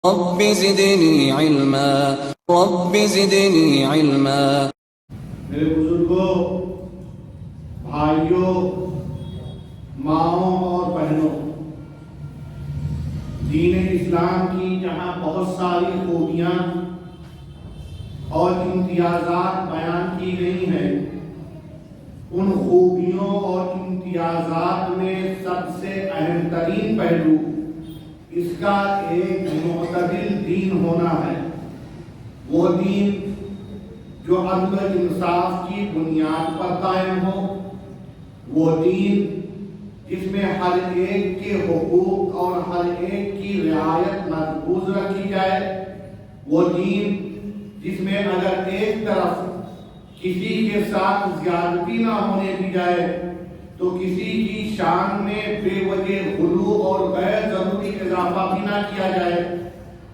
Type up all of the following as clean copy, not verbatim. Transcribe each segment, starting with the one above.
رب زدنی علما رب زدنی علما۔ میرے بزرگوں، بھائیوں، ماؤں اور بہنوں، دین اسلام کی جہاں بہت ساری خوبیاں اور امتیازات بیان کی گئی ہیں، ان خوبیوں اور امتیازات میں سب سے اہم ترین پہلو اس کا ایک معتدل دین ہونا ہے۔ وہ دین جو عدل و انصاف کی بنیاد پر قائم ہو، وہ دین جس میں ہر ایک کے حقوق اور ہر ایک کی رعایت محفوظ رکھی جائے، وہ دین جس میں اگر ایک طرف کسی کے ساتھ زیادتی نہ ہونے دی جائے تو کسی کی شان میں بے وجہ غلو اور غیر ضروری اضافہ بھی نہ کیا جائے،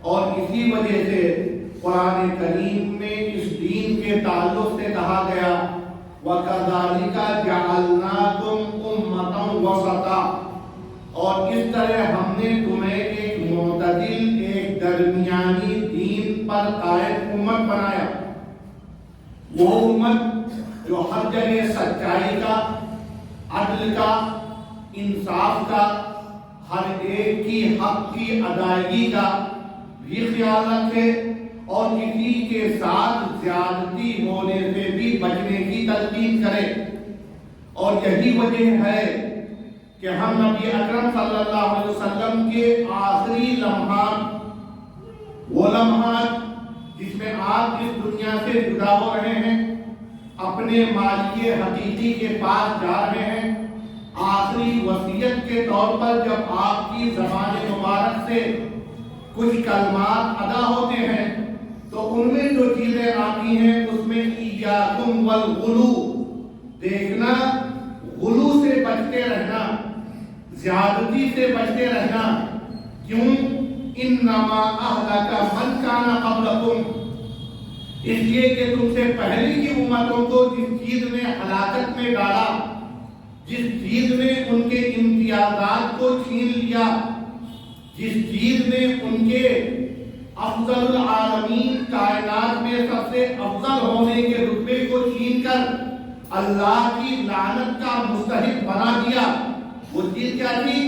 اور اسی وجہ سے قرآن کریم میں اس دین کے تعلق سے کہا گیا وَكَذَلِكَ جَعَلْنَاكُمْ أُمَّةً وَسَطًا، اور اس طرح ہم نے تمہیں ایک معتدل، ایک درمیانی دین پر قائم امت بنایا۔ وہ امت جو ہر جگہ سچائی کا، عدل کا، انصاف کا، ہر ایک کی حق کی ادائیگی کا بھی خیال رکھے اور کسی کے ساتھ زیادتی ہونے سے بھی بچنے کی تلقین کرے۔ اور یہی وجہ ہے کہ ہم نبی اکرم صلی اللہ علیہ وسلم کے آخری لمحات، وہ لمحات جس میں آپ اس دنیا سے جدا ہو رہے ہیں، اپنے مالک حقیقی کے پاس جا رہے ہیں، آخری وصیت کے طور پر جب آپ کی زبان مبارک سے کچھ کلمات ادا ہوتے ہیں تو ان میں جو چیزیں آتی ہیں اس میں ایاکم والغلو، دیکھنا، غلو سے بچتے رہنا، زیادتی سے بچتے رہنا۔ کیوں؟ انما اہلک من کان قبلکم، اس لیے کہ تم سے پہلے کی امتوں کو جس چیز نے ہلاکت میں ڈالا، جس چیز نے ان کے امتیازات کو چھین لیا، جس چیز نے ان کے افضل العالمین، کائنات میں سب سے افضل ہونے کے رتبے کو چھین کر اللہ کی لعنت کا مستحق بنا دیا، وہ چیز کیا تھی؟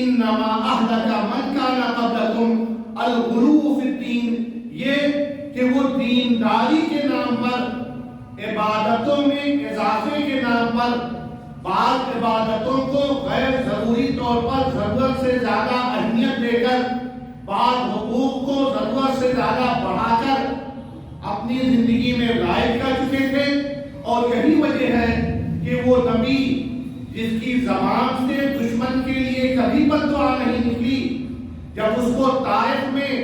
انما اہلک من کان قبلکم الغلو فی الدین، یہ کہ وہ دینداری کے نام پر، عبادتوں میں اضافے کے نام پر بعض عبادتوں کو غیر ضروری طور پر ضرورت سے زیادہ اہمیت دے کر، بعض حقوق کو ضرورت سے زیادہ بڑھا کر اپنی زندگی میں رائج کر چکے تھے۔ اور یہی وجہ ہے کہ وہ نبی جس کی زبان سے دشمن کے لیے کبھی بد دعا نہیں نکلی، جب اس کو طائف میں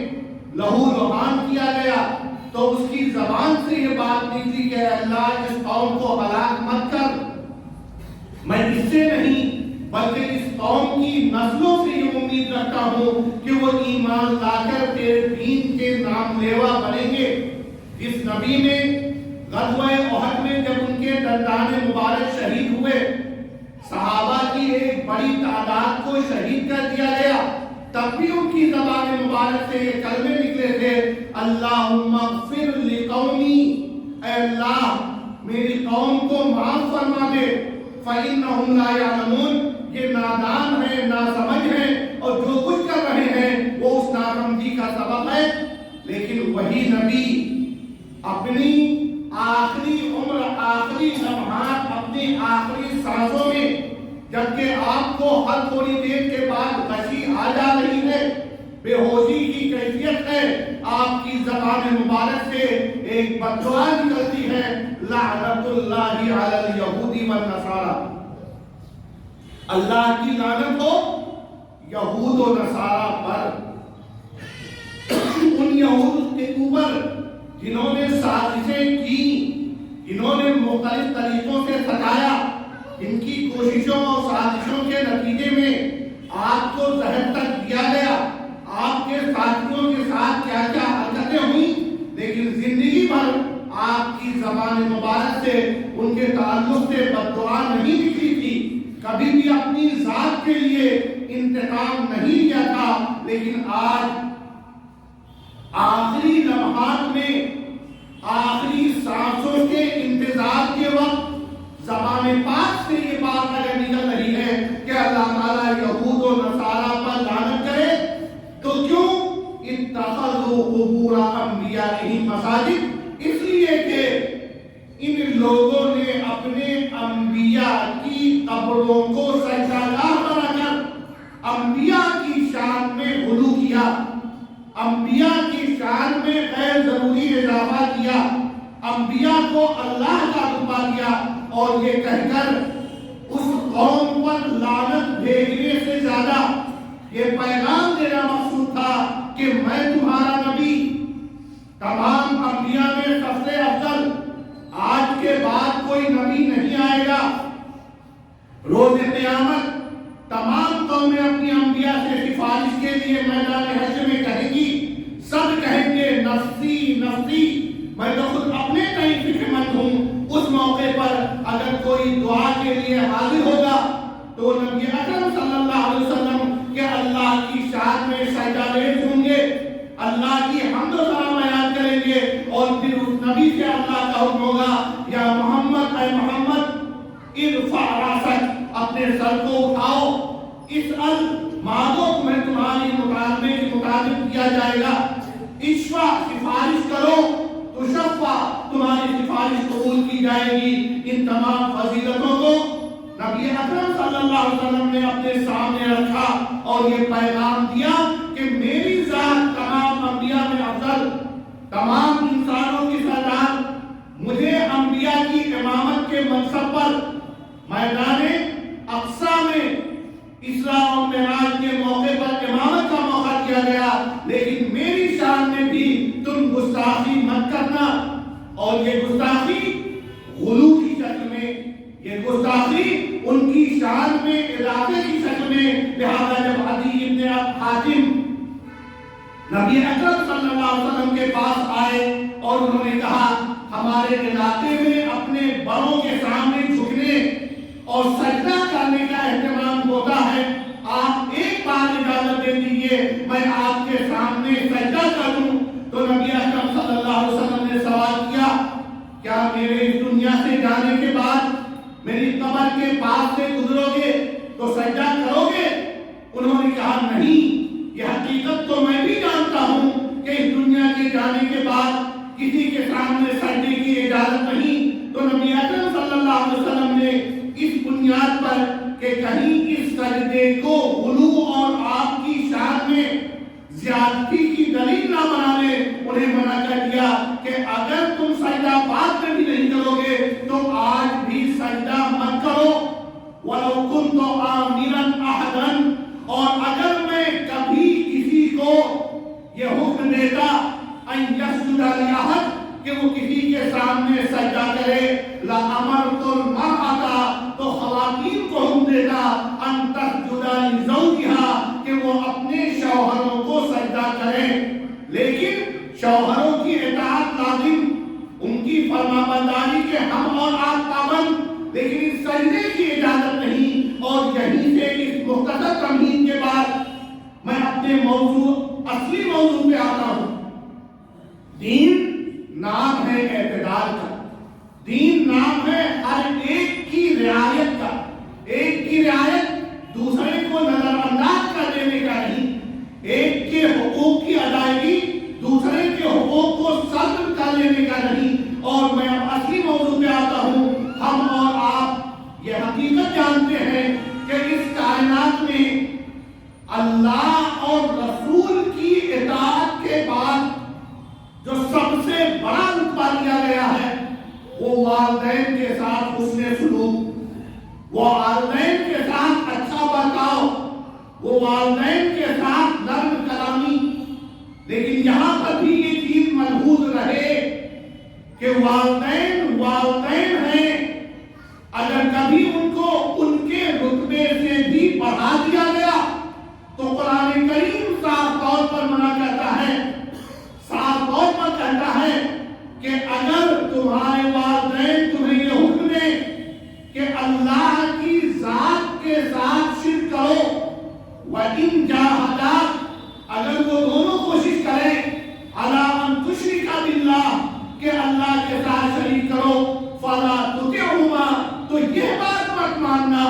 لہو لہان کیا گیا تو اس کی زبان سے یہ بات نکلی کہ اللہ اس قوم کو ہلاک مت کر، میں اس سے نہیں بلکہ اس قوم کی نسلوں سے یہ امید رکھتا ہوں کہ وہ ایمان لا کر تیرے دین کے نام لیوا بنیں گے۔ جس نبی نے غزوہ احد میں جب ان کے دندان مبارک شہید ہوئے، صحابہ کی ایک بڑی تعداد کو شہید کر دیا گیا، تب بھی ان کی زبان مبارک سے یہ کلمے نکلے تھے اللہم اغفر لقومی، اے اللہ میری قوم کو معاف فرما دے، فإنہم لا یعلمون، یہ نادان ہیں، ناسمجھ ہیں، اور جو کچھ کر رہے ہیں وہ اس ناسمجھی کا سبب ہے۔ لیکن وہی نبی اپنی آخری عمر، آخری لمحات، اپنی آخری سانسوں میں، جبکہ آپ کو ہر تھوڑی دیر کے بعد غشی آ جا رہی ہے، بے ہوشی کی کیفیت ہے، آپ کی زبان مبارک سے ایک بد دعا نکلتی ہے لعنت اللہ علی الیہود والنصارى، اللہ کی لعنت ہو یہود و نصارہ پر، ان یہود کے اوپر جنہوں نے سازشیں کی، جنہوں نے مختلف طریقوں سے ستایا، ان کی کوششوں اور سازشوں کے نتیجے میں آپ کو زہر تک دیا گیا، آپ کے ساتھیوں کے ساتھ کیا کیا حرکتیں ہوئیں، لیکن زندگی بھر آپ کی زبان مبارک سے ان کے تعلق سے بد دعا نہیں نکلی تھی، کبھی بھی اپنی ذات کے لیے انتقام نہیں لیا تھا۔ لیکن آج اتخذوا قبور انبیائہم مساجد، اس لیے کہ ان لوگوں نے اپنے انبیاء کی قبروں کو سجدہ گاہ بنا کر انبیاء کی شان میں غلو کیا، انبیاء کی شان میں غیر ضروری اضافہ کیا، انبیاء کو اللہ کا رتبہ دیا، اور یہ کہہ کر اس قوم پر لعنت بھیجنے سے زیادہ یہ پیغام دینا مقصود تھا کہ میں تمہارا نبی، تمام انبیاء میں سب سے افضل، آج کے بعد کوئی نبی نہیں آئے گا۔ روز قیامت تمام قومیں اپنی انبیاء سے سفارش کے لیے میدان حشر میں کہیں گی، سب کہیں گے نفسی نفسی، میں تو خود اپنے تئیں فکر مند ہوں۔ اس موقع پر اگر کوئی دعا کے لیے حاضر ہوگا تو نبی اکرم صلی اللہ علیہ وسلم کے اللہ کی شان میں سجدہ ریز ہوں گے، اللہ کی حمد و ثنا بیان کریں گے، اور پھر اس نبی سے اللہ کا حکم ہوگا، یا محمد، اے محمد، ارفع راسک، اپنے سر کو اٹھاؤ، اسأل، مانگو، میں تمہاری مطالبے کے مطابق کیا جائے گا، اشفع، سفارش کرو، تشفع، تمہاری سفارش قبول کی جائے گی۔ ان تمام فضیلتوں کو نبی اکرم صلی اللہ علیہ وسلم نے اپنے سامنے رکھا اور یہ پیغام دیا کہ میری ذات تمام انبیاء میں افضل، تمام انسانوں کی سردار، مجھے انبیاء کی امامت کے منصب پر میدان اقصی میں اسراء و معراج کے موقع پر امامت کا موقع دیا گیا، لیکن میری شان میں بھی تم گستاخی مت کرنا، اور یہ گستاخی غلو کی شکل میں، یہ گستاخی ان کی شان میں اضافے کی شکل میں۔ لہذا جب عدی ابن حاتم نبی اکرم صلی اللہ علیہ وسلم کے پاس آئے اور انہوں نے کہا ہمارے علاقے میں اپنے بڑوں کے سامنے جھکنے اور سجدہ کرنے کا اہتمام ہوتا ہے، آپ ایک بار اجازت دے دیجیے میں آپ کے سامنے سجدہ کروں، تو نبی اکرم صلی اللہ علیہ وسلم نے سوال کیا کیا میرے اس دنیا سے جانے کے بعد میری قبر کے پاس سے گزرو گے تو سجدہ کرو گے؟ انہوں نے کہا نہیں، یہ حقیقت تو میں بھی جانتا ہوں کہ اس دنیا کے جانے کے بعد کسی کے سامنے سجدے کی اجازت نہیں۔ تو نبی اکرم صلی اللہ علیہ وسلم نے اس بنیاد پر کہ کہیں اس سجدے کو غلو اور آپ کی شان میں زیادتی کی دلیل نہ بنانے، انہیں منع کر دیا کہ اگر تم سجدہ بعد میں بھی نہیں کرو گے تو آج بھی سجدہ مت کرو۔ وَلَوْ كُنْتُ آمِرًا أَحَدًا، اور اگر میں کبھی کسی کو یہ حکم دیتا أَن يَسْجُدَ لِأَحَدٍ کہ وہ کسی کے سامنے سجدہ کرے، لَأَمَرْتُ الْمَرْأَةَ، تو خواتین کو حکم دیتا أَن تَسْجُدَ لِزَوْجِهَا کہ وہ اپنے شوہروں کو سجدہ کریں، لیکن شوہروں کی اطاعت لازم، ان کی فرمانبرداری کے ہم اور آپ پابند، لیکن اس سجدے کی اجازت نہیں۔ اور یہیں سے اس مختصر تمہید کے بعد میں اپنے اصلی موضوع پہ آتا ہوں۔ دین نام ہے اعتدال کا، دین نام ہے ہر ایک کی رعایت کا، ایک کی رعایت دوسرے کو نظر انداز کر دینے کا نہیں، ایک کے حقوق کی ادائیگی دوسرے کے حقوق کو سلب کر لینے کا نہیں۔ اور میں اب اصلی موضوع پہ آتا ہوں۔ ہم اور آپ یہ حقیقت جانتے ہیں کہ اس کائنات میں اللہ اور رسول کی اطاعت کے بعد جو سب سے بڑا رتبہ دیا گیا ہے وہ والدین کے ساتھ حسن سلوک، وہ والدین کے ساتھ اچھا برتاؤ، وہ والدین کے ساتھ نرم کلامی۔ لیکن یہاں پر بھی یہ چیز ملحوظ رہے کہ والدین والدین ہیں، اگر کبھی ان کو ان کے رتبے سے بھی بڑھا دیا گیا تو قرآن کریم صاف طور پر منع کرتا ہے، صاف طور پر کہتا ہے کہ اگر تمہارے والدین تمہیں یہ حکم دیں کہ اللہ کی ذات کے ساتھ شرک کرو، وَإِن جَاهَدَاكَ، اگر وہ دونوں کوشش کریں عَلَىٰ أَن تُشْرِكَ بِاللَّهِ کہ اللہ کے ساتھ شریک کرو، فَلَا تُطِعْهُمَا، تو یہ بات مت ماننا،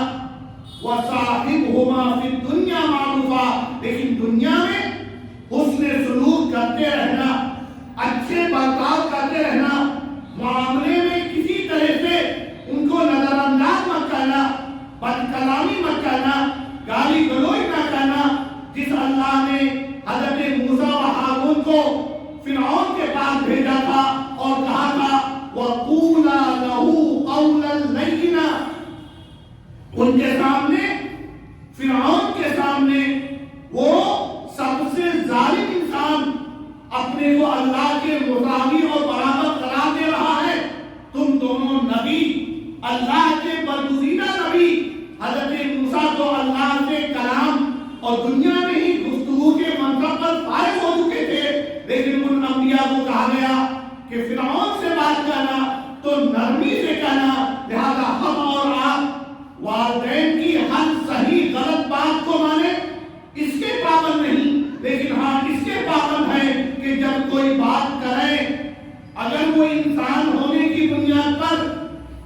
وَصَاحِبْهُمَا فِي الدُّنْيَا مَعْرُوفًا، لیکن دنیا میں حسن سلوک کرتے رہنا، معاملے میں کسی طرح سے ان کو نظر انداز مت کرنا، بد کلامی مت کرنا، گالی گلوچ نہ کرنا۔ جس اللہ نے حضرت موسیٰ و ہارون کو فرعون کے پاس بھیجا تھا اور کہا تھا وَقُولَا لَهُ قَوْلًا لَيِّنًا، ان کے سامنے، فرعون کے سامنے، وہ سب سے ظالم انسان اپنے کو اللہ کے مساوی اور برابر قرار دے رہا ہے۔ تم دونوں نبی، اللہ کے برگزیدہ نبی، حضرت موسیٰ تو اللہ سے کلام اور دنیا میں ہی گفتگو کے منصب پر فائز ہو چکے تھے، لیکن ان انبیاء کو کہا گیا کہ فرعون سے بات کرنا تو نرمی سے کرنا، لہذا ہم اور آپ والدین کی ہر صحیح غلط بات کو مانے، اس کے پابند نہیں، لیکن ہاں اس کے پابند ہے کہ جب کوئی بات کرے، اگر وہ انسان ہونے کی بنیاد پر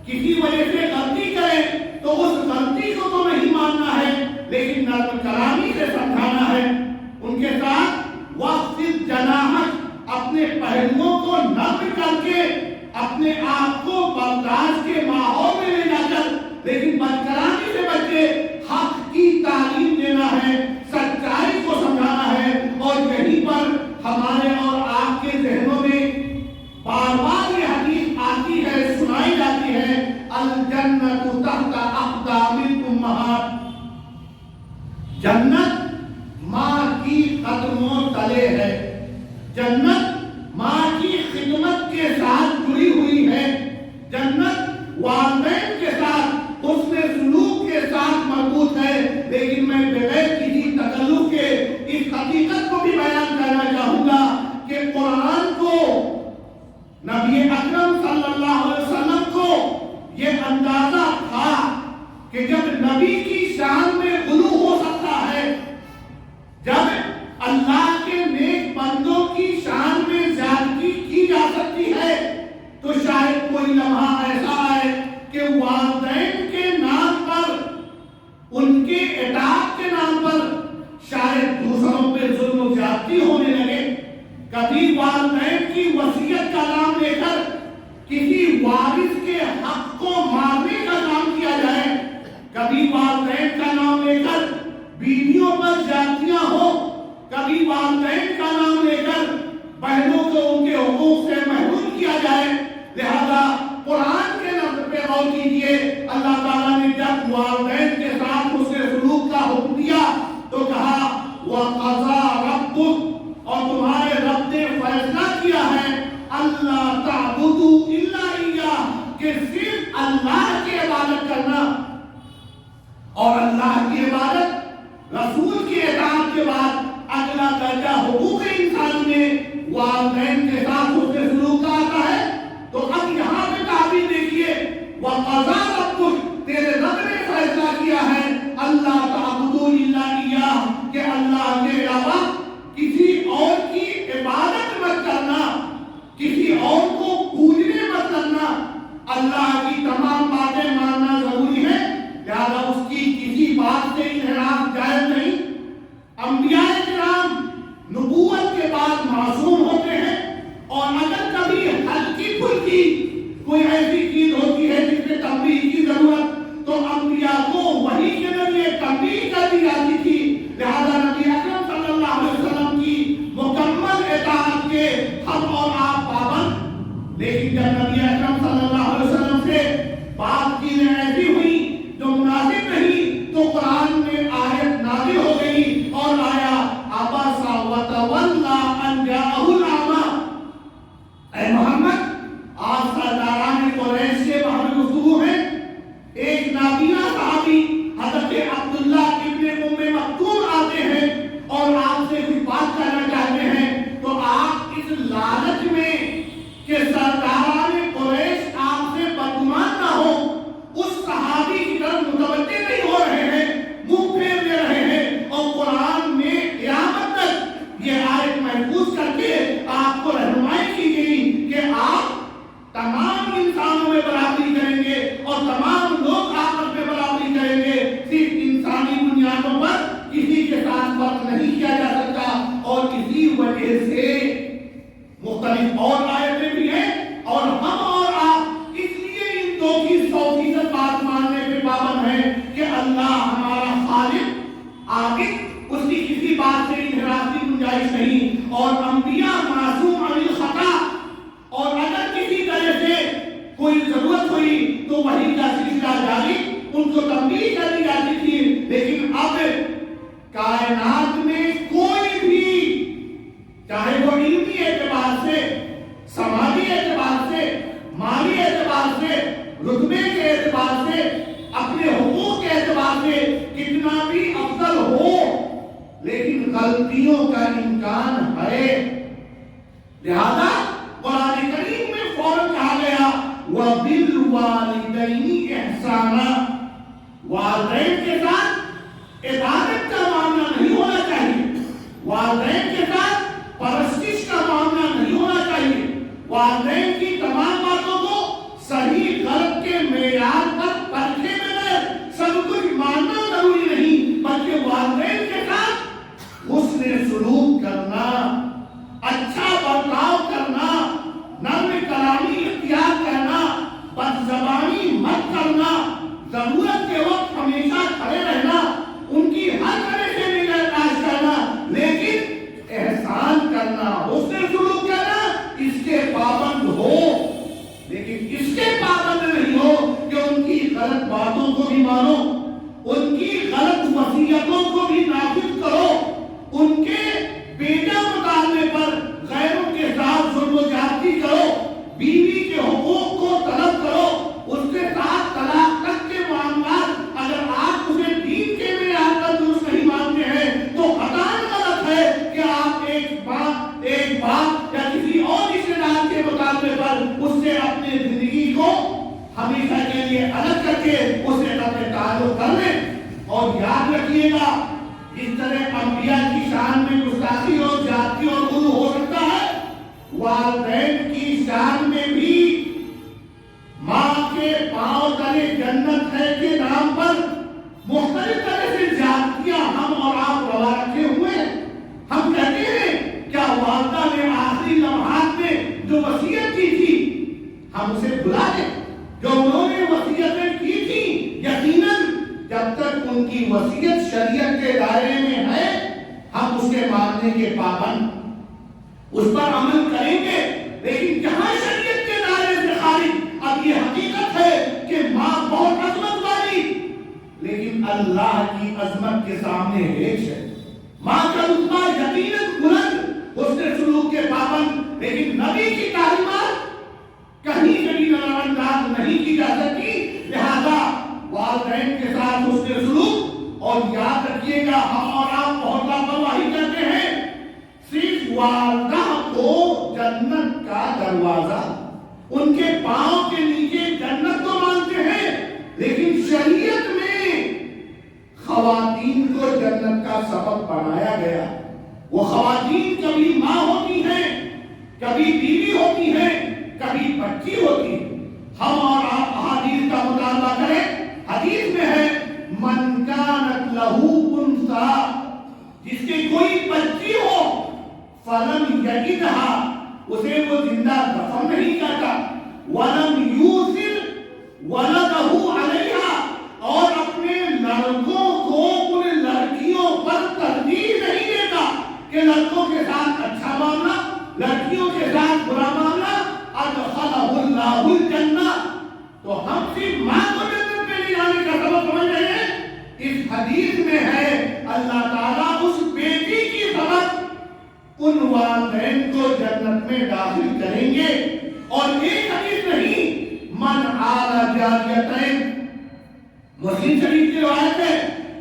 کسی وجہ سے غلطی کرے تو اس غلطی کو تو نہیں ماننا ہے، لیکن نرم کلامی سے سمجھانا ہے۔ ان کے ساتھ وَخْفِضْ جَنَاحَكَ، اپنے پہلوؤں کو نرم کر کے اپنے آپ کو برداشت کے ماحول میں لے جا کر، لیکن بد کلامی سے بچ کے حق کی تعلیم دینا ہے، سچائی کو سمجھانا ہے۔ اور یہیں پر ہمارے اور آپ کے ذہنوں میں بار بار یہ حدیث آتی ہے، سنائی جاتی ہے، الجنت تحت اقدام الامہات، جنت ماں کی قدموں تلے ہے، جنت ماں کی خدمت کے ساتھ جڑی ہوئی ہے، جنت والدین کے ساتھ حسن سلوک کے ساتھ مربوط ہے۔ لیکن میں بغیر کسی تکلف کے اس حقیقت کو بھی بیان کرنا چاہوں گا کہ قرآن کو، نبی اکرم صلی اللہ علیہ وسلم کو یہ اندازہ تھا کہ جب نبی کی شان میں غلو ہو سکتا ہے، جب اللہ کے نیک بندوں کی شان میں زیادتی کی جا سکتی ہے، تو شاید کوئی لمحہ ایسا آئے کہ والدین کے نام پر، ان کے اطاعت کے نام پر شاید دوسروں پہ ظلم و زیادتی ہونے لگے۔ کبھی والدین کی وصیت کا نام لے کر کسی وارث کے حق کو مارنے کا کام کیا جائے، کبھی والدین کا نام لے کر بیویوں پر زیادتیاں ہو، کبھی والدین کا نام لے کر بہنوں کو ان کے حقوق سے محروم کیا جائے۔ لہذا قرآن کے لفظ پہ غور کیجئے، اللہ تعالیٰ نے جب والدین کے ساتھ اس کے سلوک کا حکم دیا تو کہا وَقَضَىٰ رَبُّكَ، اور تمہارے رب نے فیصلہ کیا ہے اللہ تعبدوا الا اياه، کہ صرف اللہ کی عبادت کرنا، اور اللہ کی عبادت، رسول کی اطاعت کے بعد اگلا درجہ حقوق انسان میں والدین کے ساتھ اس کے سلوک کا آتا ہے۔ تو اب یہاں پہ تعبیر دیکھیے وَقَضَىٰ رَبُّكَ، تیرے رب نے فیصلہ کیا ہے اللہ تعبدوا الا اياه، کہ اللہ کے علاوہ کسی اور کی عبادت مت کرنا، کسی اور کو پوجنے مت کرنا۔ اللہ کی تمام باتیں ماننا ضروری ہے، لہذا اس کی کسی بات سے انحراف جائز نہیں۔ انبیاء کرام نبوت کے بعد معصوم ہوتے ہیں، اور اگر کبھی ہلکی پھلکی کوئی ایسی چیز ہوتی ہے جس میں تنبیہ کی ضرورت، تو انبیاء کو وحی کے ذریعے تنبیہ کر دی جاتی تھی۔ لہذا نبی اکرم صلی اللہ علیہ وسلم کی مکمل اطاعت کے ہم اور آپ پابند، لیکن جب نبی اکرم صلی اللہ علیہ وسلم سے بات چیزیں ایسی ہوئی جو مناسب نہیں، تو قرآن میں آیت نازل ہو گئی اور آیا عبس وتولی ان جاءہ الاعمی۔ اے محمد، آپ سرداران قریش سے باہر گفتگو ہے، ایک نابینا صحابی حضرت عبداللہ ابن ام مکتوم آتے ہیں اور آپ سے کچھ بات کرنا چاہتے ہیں، تو آپ اس لالچ میں کہ سرداران قریش آپ سے بدگمان نہ ہو، اس صحابی کی طرف متوجہ نہیں ہو رہے ہیں، منہ پھیر دے رہے ہیں، اور قرآن میں قیامت تک یہ آیت محفوظ کر کے آپ کو رہنمائی کی گئی کہ آپ تمام انسانوں میں برابری کریں گے اور تمام لوگ آپس میں برابری کریں گے، صرف انسانی بنیادوں پر کسی کے ساتھ فرق نہیں کیا جا سکتا۔ اور اسی وجہ سے مختلف اور آیتیں بھی ہیں بات سے انحراف کی گنجائش نہیں، اور انبیاء معصوم عن الخطا، اور اگر کسی طرح سے کوئی ضرورت ہوئی تو وحی کا سلسلہ جاری ان کو تبدیل کر دی جاتی تھی۔ لیکن اب کائنات میں کوئی بھی، چاہے وہ علمی اعتبار سے، سماجی اعتبار سے، مالی اعتبار سے، رتبے کے اعتبار سے، اپنے حقوق کے اعتبار سے کتنا بھی افضل ہو، لیکن غلطیوں کا امکان ہے۔ لہذا قرآن کریم میں فوراً کہا گیا وَبِالْوَالِدَيْنِ إِحْسَانًا، والدین کے ساتھ عبادت کا معاملہ نہیں ہونا چاہیے، والدین کے ساتھ پرستش کا معاملہ نہیں ہونا چاہیے، والدین کی تمام باتوں کو صحیح غلط کے معیار پر پرکھے بغیر سب کچھ ماننا ضروری نہیں، بلکہ والدین کے ساتھ حسن سلوک کرنا، اچھا برتاؤ کرنا، نرم کلامی اختیار کرنا، بدزبانی مت کرنا، ضرورت کے وقت ہمیشہ کھڑے رہنا، ان کی ہر طرح سے نگہداشت کرنا، لیکن احسان کرنا، حسن سلوک کرنا، اس کے پابند ہو، لیکن اس کے پابند نہیں ہو کہ ان کی غلط باتوں کو بھی مانو، ان کی غلط وصیتوں کو بھی نافذ کرو، ان کے بیجا مطالبے پر غیروں کے ساتھ ظلم و زیادتی کرو، بیوی کے حقوق کو طلب کرو، اس کے ساتھ طلاق تک کے معاملات اگر آپ اسے دین کے معیار پر درست نہیں مانتے ہیں تو قطعاً غلط ہے کہ آپ ایک باپ یا کسی اور رشتے دار کے مطالبے پر اس سے اپنے زندگی کو ہمیشہ کے لیے الگ کر کے اسے اپنے تعلق کر لیں۔ اور یاد رکھیے گا، اس طرح انبیاء کی شان میں گستاخی اور زیادتی اور غلو ہو سکتا ہے، والدین کی شان میں بھی ماں کے پاؤں تلے جنت ہے کے نام پر مختلف طرح سے زیادتیاں ہم اور آپ روا رکھے ہوئے ہیں۔ ہم کہتے ہیں کیا والدہ نے آخری لمحات میں جو وصیت کی تھی ہم اسے بھلا دیں، جو انہوں نے وصیتیں کی تھی، یقیناً جب تک ان کی وصیت شریعت کے دائرے میں ہے ہم اس کے ماننے کے پابند، اس پر عمل کریں گے، لیکن جہاں شریعت کے دائرے سے خارج، اب یہ حقیقت ہے کہ ماں بہت عظمت والی، لیکن اللہ کی عظمت کے سامنے ہیچ ہے، ماں کا رتبہ یقیناً بلند، حسن سلوک کے پابند، لیکن نبی کی تعلیمات کہیں سے بھی نظر انداز نہیں کی جا سکتی۔ لہذا والدین کے ساتھ حسن سلوک، اور یاد رکھیے گا ہم اور آپ بہت لاپرواہی کرتے ہیں، صرف والدہ کو جنت کا دروازہ، ان کے پاؤں کے نیچے جنت کو مانتے ہیں، لیکن شریعت میں خواتین کو جنت کا سبب بنایا گیا۔ وہ خواتین کبھی ماں ہوتی ہیں، کبھی بیوی ہوتی ہیں، کبھی بچی ہوتی ہیں۔ ہم اور آپ احادیث کا مطالعہ کریں، حدیث میں ہے من کانت لہو انثی، جس کی کوئی بچی ہو فلم یجدھا، اسے وہ زندہ دفن نہیں کرتا، ولم یوثر ولدہ علیہا، اور اپنے لڑکوں کو ان لڑکیوں پر ترجیح نہیں دیتا کہ لڑکوں کے ساتھ اچھا معاملہ، لڑکیوں کے ساتھ برا معاملہ، ادخلہ اللہ الجنہ، تو ہم صرف ماں کو جنت میں لے جانے کا سبب سمجھ رہے ہیں؟ اس حدیث میں ہے اللہ تعالیٰ اس بیٹی کی سبب ان والدین کو جنت میں داخل کریں گے۔ اور ایک حدیث نہیں، من آل جاریتین، مسلم شریف کی روایت ہے،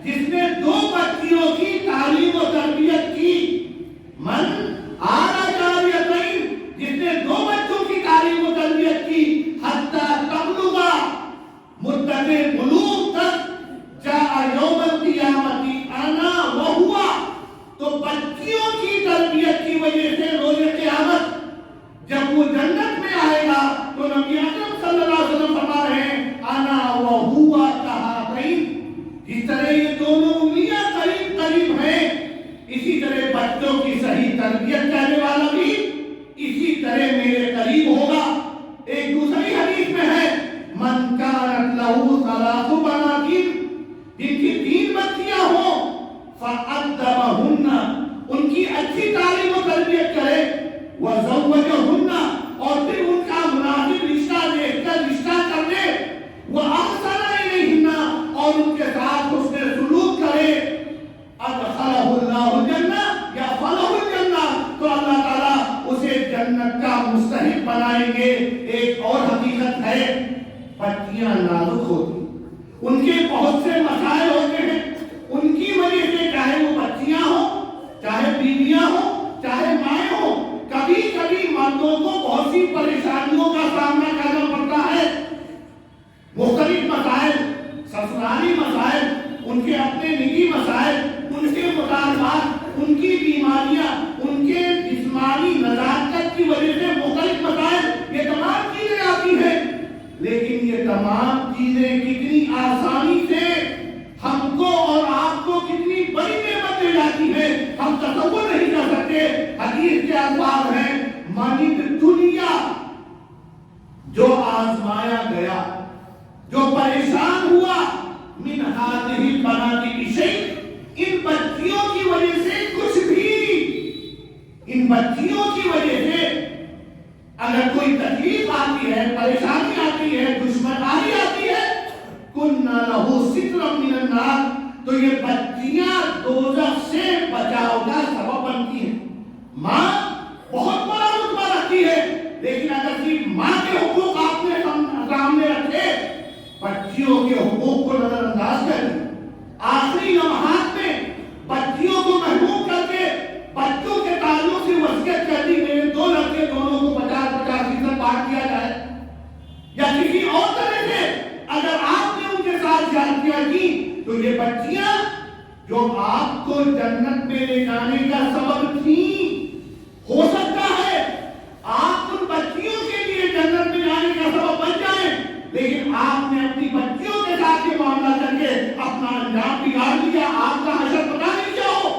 جس نے 2 بچیوں کی تعلیم و تربیت کی، من آل جاریتین، جس نے 2 بچوں کی تعلیم و تربیت کی، حتی تبلغا، مدت بلوغ تک، جاء یوم القیامت انا وہوا، تو بچیوں کی تربیت کی وجہ سے روز قیامت جب وہ جنت میں آئے گا تو نبی اکرم صلی اللہ علیہ وسلم فرما رہے ہیں انا وہوا کہاتین، جس طرح یہ دونوں انگلیاں قریب قریب ہیں، اسی طرح بچوں کی صحیح تربیت کرنے والا جنت کا مستحق بنائیں گے۔ ایک اور حقیقت ہے، بچیاں نازک ہوتی، ان کے بہت سے مسائل ہوتے ہیں، ان کی وجہ سے چاہے وہ بچیاں ہوں، چاہے بیویاں ہوں، چاہے مائیں ہوں، کبھی کبھی مردوں کو بہت سی پریشانیوں کا سامنا کرنا پڑتا ہے۔ مختلف مسائل، سسرالی مسائل، ان کے اپنے نجی مسائل، ان کے مطالبات، ان کی بیماریاں، ان کے جسمانی نزاکت کی وجہ سے مختلف مسائل، یہ تمام چیزیں آتی ہیں، لیکن یہ تمام چیزیں کتنی آسانی سے ہم کو اور آپ کو کتنی بڑی نعمت دے جاتی ہے، ہم تصور نہیں کر سکتے۔ حدیث کے الفاظ ہیں، من الدنیا، جو آزمایا گیا، جو پریشان ہوا، من هذه البنات بشيء، ان بچیوں کی وجہ سے کچھ بھی، ان بچیوں کی وجہ سے اگر کوئی تکلیف آتی ہے، پریشانی آتی ہے، دشمنی آتی ہے، كنا له سترا من النار، تو یہ بچیاں دوزخ سے بچاؤ کا سبب بنتی ہیں۔ ماں بہت بڑا رتبہ رکھتی ہے، لیکن اگر صرف ماں کے حقوق آپ نے سامنے رکھے، بچیوں کے حقوق کو نظر انداز کر آخری لمحات میں بچیوں کو محروم کر کے بچوں کے تعلق سے وصیت کر دی، میرے 2 لڑکے دونوں کو 50-50% بانٹ دیا جائے، یا کسی اور طرح سے اگر آپ نے ان کے ساتھ زیادتیاں کی، تو یہ بچیاں جو آپ کو جنت میں لے جانے کا سبب تھیں، ہو سکتا ہے آپ ان بچیوں کے لیے جنت میں جانے کا سبب بن جائیں، لیکن آپ نے اپنی بچیوں کے ساتھ یہ معاملہ کر کے اپنا انجام بگاڑ دیا، آپ کا حشر پتہ نہیں کیا ہو۔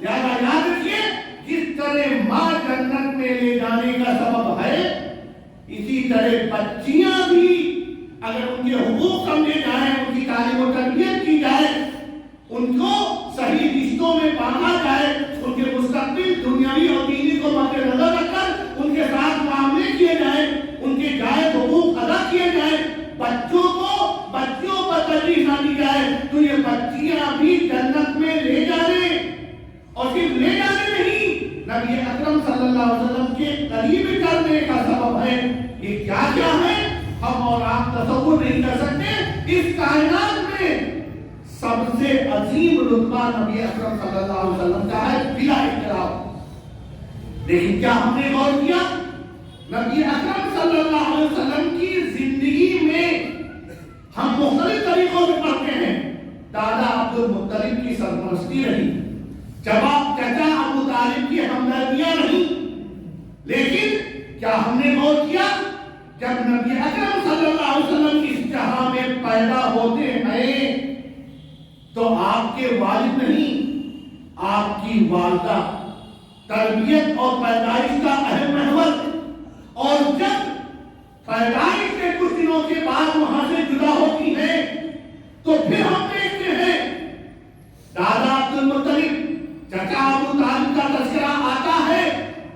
لہذا یاد رکھیے، جس طرح ماں جنت میں لے جانے کا سبب ہے، اسی طرح بچیاں بھی اگر ان کے حقوق سمجھے جائیں، ان کی تعلیم و تربیت کی جائے، ان کو صحیح رشتوں میں باندھا جائے، ان کے مستقبل دنیاوی اور دینی کو مد نظر رکھ کر ان کے ساتھ معاملے کیے جائیں، ان کے جائز حقوق ادا کیے جائیں، بچوں پر ترجیح نہ دی جائے، تو یہ بچیاں بھی جنت میں لے جانے، اور صرف لے جانے نہیں، نبی اکرم صلی اللہ علیہ وسلم کے قریب کرنے کا سبب ہے۔ یہ کیا کیا ہے ہم اور آپ تصور نہیں کر سکتے۔ اس کائنات میں سب سے عظیم رتبہ نبی اکرم صلی اللہ علیہ وسلم کا ہے، بلا اختلاف۔ لیکن کیا ہم نے غور کیا نبی اکرم صلی اللہ علیہ وسلم کی زندگی میں ہم مختلف طریقوں سے پڑھتے ہیں۔ دادا عبد المطلب کی سرپرستی رہی، چچا ابو طالب کی ہمدردیاں رہی، لیکن کیا ہم نے غور کیا جب نبی اکرم صلی اللہ علیہ وسلم اس جہاں میں پیدا ہوتے ہیں تو آپ کے والد نہیں، آپ کی والدہ تربیت اور پیدائش کا اہم محور، اور جب پیدائش کے کچھ دنوں کے بعد وہاں سے جدا ہوتی ہے تو پھر ہم دیکھتے ہیں دادا عبد المطلب، چچا ابو طالب کا تذکرہ آتا ہے،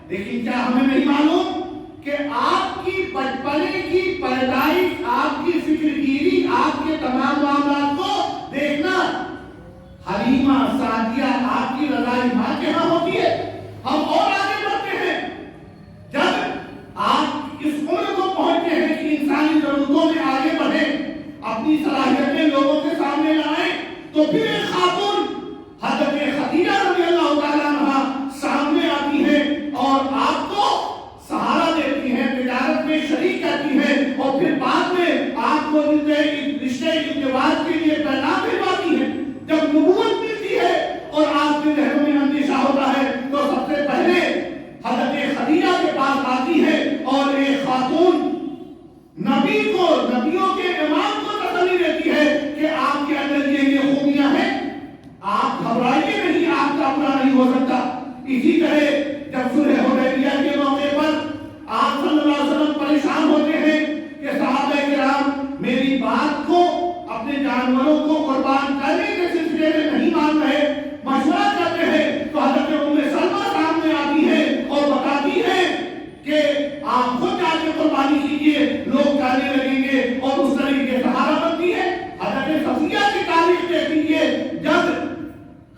لیکن کیا ہمیں نہیں معلوم کہ آپ کی بچپنے کی پیدائش، آپ کی فکر گیری، آپ کے تمام معاملات کو دیکھنا حلیمہ سعدیہ آپ کی رضائی ماں کے ہاں ہوتی ہے۔ ہم اور آگے بڑھتے ہیں، جب آپ اس عمر کو پہنچتے ہیں کہ انسانی ضرورتوں میں آگے بڑھیں، اپنی صلاحیتیں لوگوں کے سامنے لائیں، تو پھر ایک خاتون حضرت خدیجہ رضی اللہ تعالیٰ عنہا سامنے آتی ہیں اور آپ کو سہارا دیتی ہیں، تجارت میں شریک کرتی ہیں، اور پھر بعد میں آپ کو رشتے ازدواج کے لیے پیغام بھجواتی ہیں۔ جب نبوت ملتی ہے اور آپ کے ذہنوں میں اندیشہ ہوتا ہے تو سب سے پہلے حضرت خدیجہ کے پاس آتی ہے اور ایک خاتون نبی کو، نبیوں کے امام کو تسلی دیتی ہے کہ آپ کے اندر یہ خوبیاں ہیں، آپ گھبرائیے نہیں، آپ کا برا نہیں ہو سکتا۔ اسی طرح جب صلح حدیبیہ کے موقع پر آپ صلی اللہ علیہ وسلم پریشان ہوتے ہیں کہ صحابہ کرام میری بات کو، اپنے جانوروں کو قربان کرنے کے سلسلے میں نہیں مان رہے، مشورہ کرتے ہیں، تو حضرت ام سلمہ سامنے آتی ہے اور بتاتی ہے کہ آپ خود جا کے قربانی کیجیے، لوگ کہنے لگیں گے، اور اس طریقے سے سہارا بنتی ہے۔ حضرت صفیہ کی تاریخ دیکھ لیجیے، جب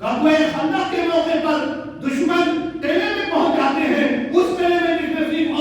غزوہ خندق کے موقع پر دشمن ٹیلے میں پہنچ جاتے ہیں، اس ٹیلے میں جس میں صرف